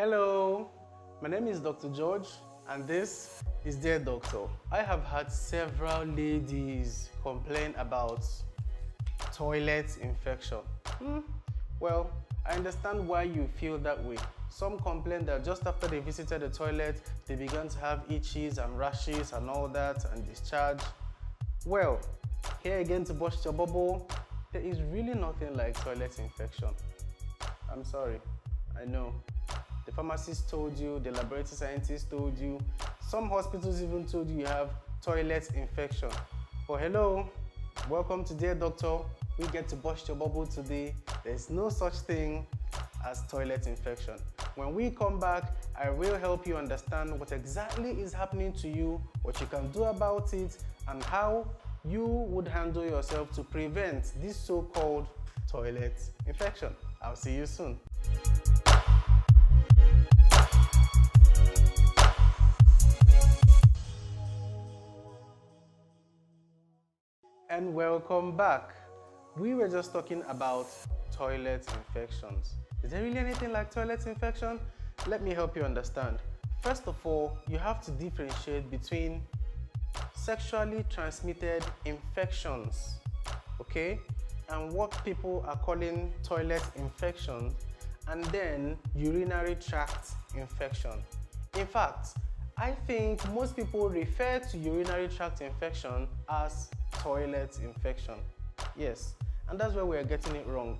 Hello, my name is Dr. George and this is Dear Doctor. I have had several ladies complain about toilet infection. Well, I understand why you feel that way. Some complain that just after they visited the toilet, they began to have itches and rashes and all that and discharge. Well, here again to burst your bubble, there is really nothing like toilet infection. I'm sorry, I know. The pharmacist told you, the laboratory scientist told you, some hospitals even told you have toilet infection. But hello, welcome to Dear Doctor. We get to burst your bubble today. There's no such thing as toilet infection. When we come back, I will help you understand what exactly is happening to you, what you can do about it, and how you would handle yourself to prevent this so-called toilet infection. I'll see you soon. And welcome back. We were just talking about toilet infections. Is there really anything like toilet infection? Let me help you understand. First of all, you have to differentiate between sexually transmitted infections, okay, and what people are calling toilet infections, and then urinary tract infection. In fact, I think most people refer to urinary tract infection as toilet infection. Yes, and that's where we're getting it wrong.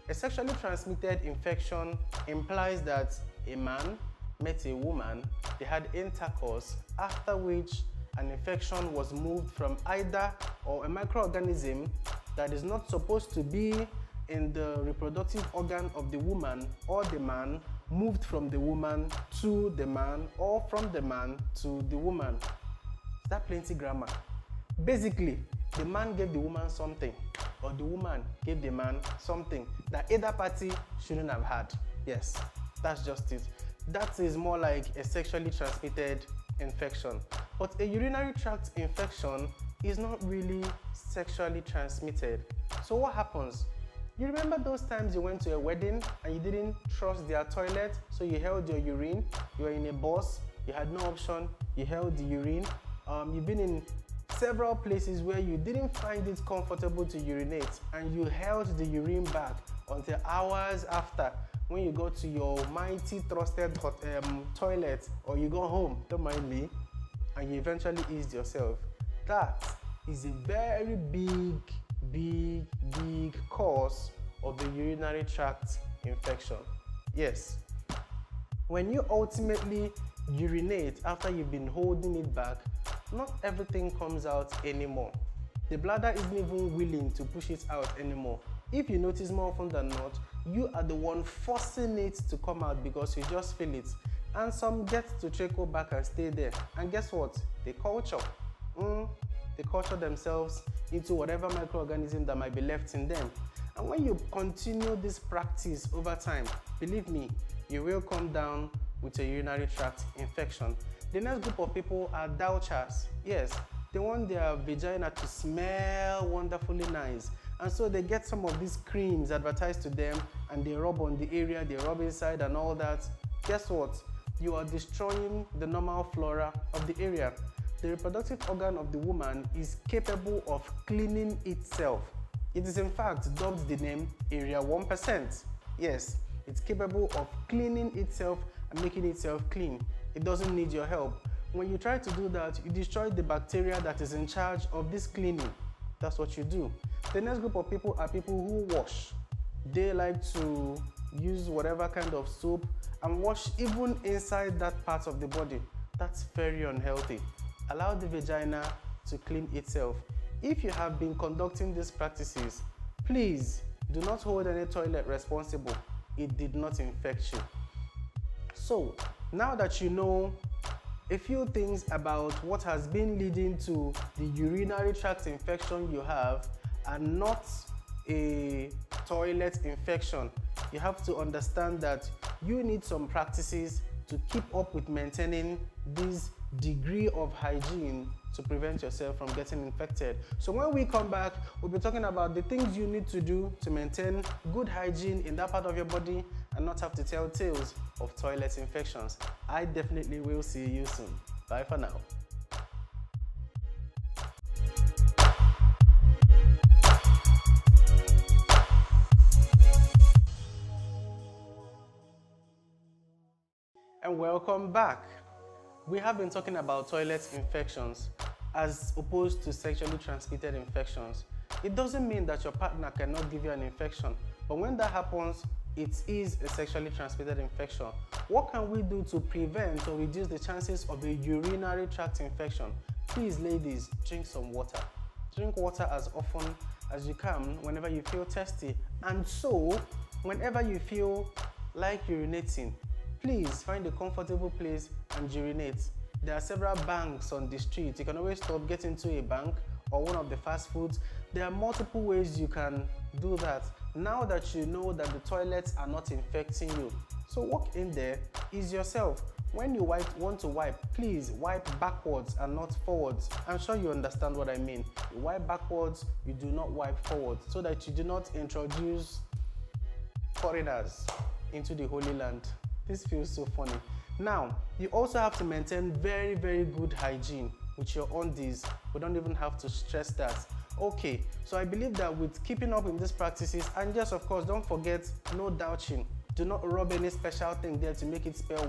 A sexually transmitted infection implies that a man met a woman, they had intercourse, after which an infection was moved from either or a microorganism that is not supposed to be in the reproductive organ of the woman or the man moved from the woman to the man or from the man to the woman. Is that plenty grammar? Basically, the man gave the woman something or the woman gave the man something that either party shouldn't have had. Yes, that's just it. That is more like a sexually transmitted infection. But a urinary tract infection is not really sexually transmitted. So what happens? You remember those times you went to a wedding and you didn't trust their toilet, so you held your urine, you were in a bus, you had no option, you held the urine. You've been in several places where you didn't find it comfortable to urinate and you held the urine back until hours after when you go to your mighty trusted toilet, or you go home, don't mind me, and you eventually eased yourself. That is a very big cause of the urinary tract infection. Yes, when you ultimately urinate after you've been holding it back, not everything comes out anymore. The bladder isn't even willing to push it out anymore. If you notice, more often than not, you are the one forcing it to come out because you just feel it. And some get to trickle back and stay there. And guess what? They culture. They culture themselves into whatever microorganism that might be left in them. And when you continue this practice over time, believe me, you will come down with a urinary tract infection. The next group of people are douchers. Yes, they want their vagina to smell wonderfully nice. And so they get some of these creams advertised to them and they rub on the area, they rub inside and all that. Guess what? You are destroying the normal flora of the area. The reproductive organ of the woman is capable of cleaning itself. It is in fact dubbed the name Area 1%. Yes, it's capable of cleaning itself and making itself clean. It doesn't need your help. When you try to do that, you destroy the bacteria that is in charge of this cleaning. That's what you do. The next group of people are people who wash. They like to use whatever kind of soap and wash even inside that part of the body. That's very unhealthy. Allow the vagina to clean itself. If you have been conducting these practices, please do not hold any toilet responsible. It did not infect you. So, now that you know a few things about what has been leading to the urinary tract infection you have and not a toilet infection, you have to understand that you need some practices to keep up with maintaining this degree of hygiene to prevent yourself from getting infected. So when we come back, we'll be talking about the things you need to do to maintain good hygiene in that part of your body and not have to tell tales of toilet infections. I definitely will see you soon. Bye for now. And welcome back. We have been talking about toilet infections as opposed to sexually transmitted infections. It doesn't mean that your partner cannot give you an infection, but when that happens, it is a sexually transmitted infection. What can we do to prevent or reduce the chances of a urinary tract infection? Please, ladies, drink some water. Drink water as often as you can whenever you feel thirsty. And so, whenever you feel like urinating, please find a comfortable place and urinate. There are several banks on the street. You can always stop, get into a bank or one of the fast foods. There are multiple ways you can do that. Now that you know that the toilets are not infecting you, so walk in there, ease yourself. When you want to wipe, please wipe backwards and not forwards. I'm sure you understand what I mean. You wipe backwards, you do not wipe forwards, so that you do not introduce foreigners into the Holy Land. This feels so funny. Now, you also have to maintain very, very good hygiene with your undies. We don't even have to stress that. Okay, so I believe that with keeping up in these practices, and yes, of course, don't forget, no douching. Do not rub any special thing there to make it smell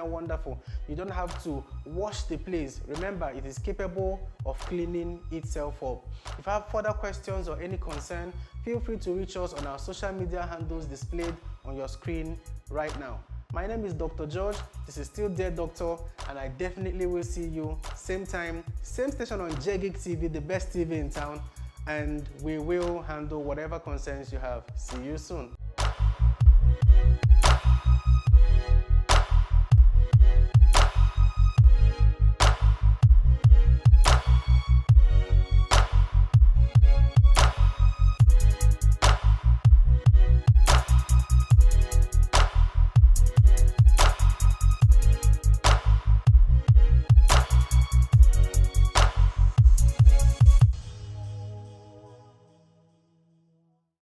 wonderful. You don't have to wash the place. Remember, it is capable of cleaning itself up. If you have further questions or any concern, feel free to reach us on our social media handles displayed on your screen right now. My name is Dr. George. This is Still Dead Doctor, and I definitely will see you same time, same station on JGig TV, the best TV in town, and we will handle whatever concerns you have. See you soon.